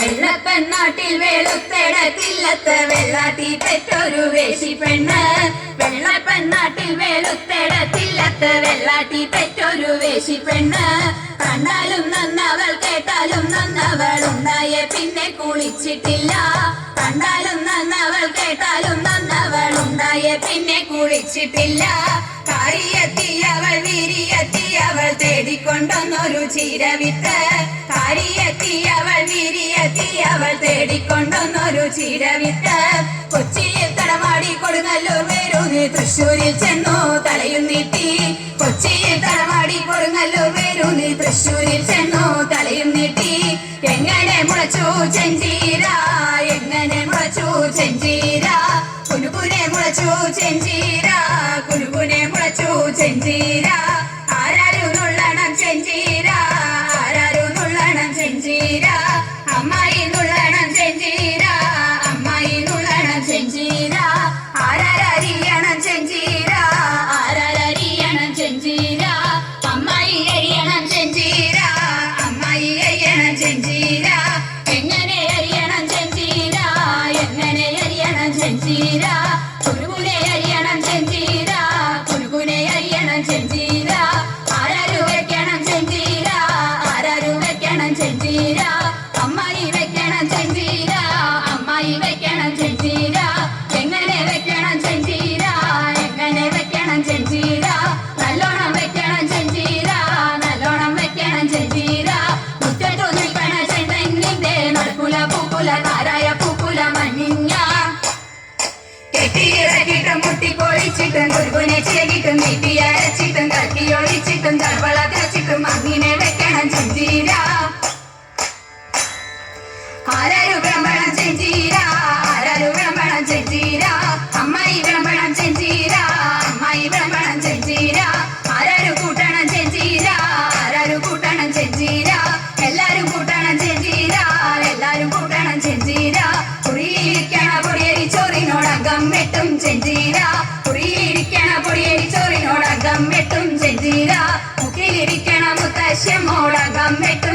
വെള്ളപ്പെണ്ണാട്ടിൽ വെളുത്തെടത്തില്ലത്ത് വെള്ളാട്ടി പെറ്റൊരു വേശി പെണ്ണ്. വെള്ളപ്പെണ്ണാട്ടിൽ വെളുത്തെടത്തില്ലത്ത് വെള്ളാട്ടി പെറ്റൊരു വേശി പെണ്ണ്. കണ്ടാലും നന്നവൾ കേട്ടാലും നന്നവൾ ഉണ്ടായേ പിന്നെ കുളിച്ചിട്ടില്ല. കണ്ടാലും നന്നവൾ കേട്ടാലും നന്നവൾ ഉണ്ടായേ പിന്നെ കുളിച്ചിട്ടില്ല. കാരിയെത്തിയവൾ വിരിയെത്തിയവൾ തേടിക്കൊണ്ടൊന്നൊരു ചീരവിത്ത്. കാരിയെത്തിയവൾ വിരിയെത്തിയവൾ തേടിക്കൊണ്ടൊന്നൊരു ചീരവിത്ത്. കൊച്ചിയിൽ തടമാടി കൊടുങ്ങല്ലൂർ വേരൂന്നി തൃശ്ശൂരിൽ ചെന്നു തലയും നീട്ടി. കൊച്ചിയിൽ തടമാടി കൊടുങ്ങല്ലൂർ വേരൂന്നി തൃശ്ശൂരിൽ ചെന്നു തലയും നീട്ടി. എങ്ങനെ മുളച്ചു ചെഞ്ചീര, എങ്ങനെ മുളച്ചു ചെഞ്ചീര, കുനുകുനെ മുളച്ചു ചെഞ്ചീര, കുനുകുനെ മുളച്ചു ചെഞ്ചീര. ആരാരു നുള്ളണം ചെഞ്ചീര, ആരാരു നുള്ളണം ചെഞ്ചീര. അമ്മായി നുള്ളണം ചെഞ്ചീര, അമ്മായി നുള്ളണം ചെഞ്ചീര. ആരാരരിയണം ചെഞ്ചീര, ആരാരരിയണം ചെഞ്ചീര. അമ്മായി അരിയണം ചെഞ്ചീര, അമ്മായി അരിയണം ചെഞ്ചീര. എങ്ങനെ അരിയണം ചെഞ്ചീര, എങ്ങനെ അരിയണം ചെഞ്ചീര. കുനുകുനെ അരിയണം ചെഞ്ചീര, കുനുകുനെ അരിയണം ചെഞ്ചീര. ആരാരു വെക്കണം ചെഞ്ചീര, ആരാരു വെക്കണം ചെഞ്ചീര. അമ്മായി വെക്കണം ചെഞ്ചീര, അമ്മായി വെക്കണം ചെഞ്ചീര. എങ്ങനെ വെക്കണം ചെഞ്ചീര, എങ്ങനെ വെക്കണം ചെഞ്ചീര. നല്ലോണം വെക്കണം ചെഞ്ചീര, നല്ലോണം വെക്കണം ചെഞ്ചീര. മുറ്റത്തു നിൽക്കണ ചെണ്ടെങ്ങിന്റെ നടക്കുല പൂക്കുല താരായ പൂക്കുല മഞ്ഞ. കെട്ടിയിറക്കിട്ടും മുട്ടിപ്പൊളിച്ചിട്ടും കുരുകുനെ ചിരകിട്ടും നീട്ടി അരച്ചിട്ടും കട്ടിയൊളിച്ചിട്ടും തളവള തിരച്ചിട്ടും അങ്ങനെ വെക്കണം ചെഞ്ചീര. ആരാരു വിളമ്പണം ചെഞ്ചീര, ആരാരു വിളമ്പണം ചെഞ്ചീര. അമ്മായി വിളമ്പണം ചെഞ്ചീര, അമ്മായി വിളമ്പണം ചെഞ്ചീര. ആരാരു കൂട്ടണം ചെഞ്ചീര, ആരാരു കൂട്ടണം ചെഞ്ചീര. എല്ലാരും കൂട്ടണം ചെഞ്ചീര, എല്ലാരും കൂട്ടണം ചെഞ്ചീര. കുറിയിലിരിക്കണ പൊടിയരി ചോറിനോടകം വെട്ടും ചെഞ്ചീര. കുറിയിലിരിക്കണ പൊടിയരി ചോറിനോടകം വെട്ടും ചെഞ്ചീര. മുക്കിലിരിക്കണ മുത്തശ്ശമോടകം വെട്ടും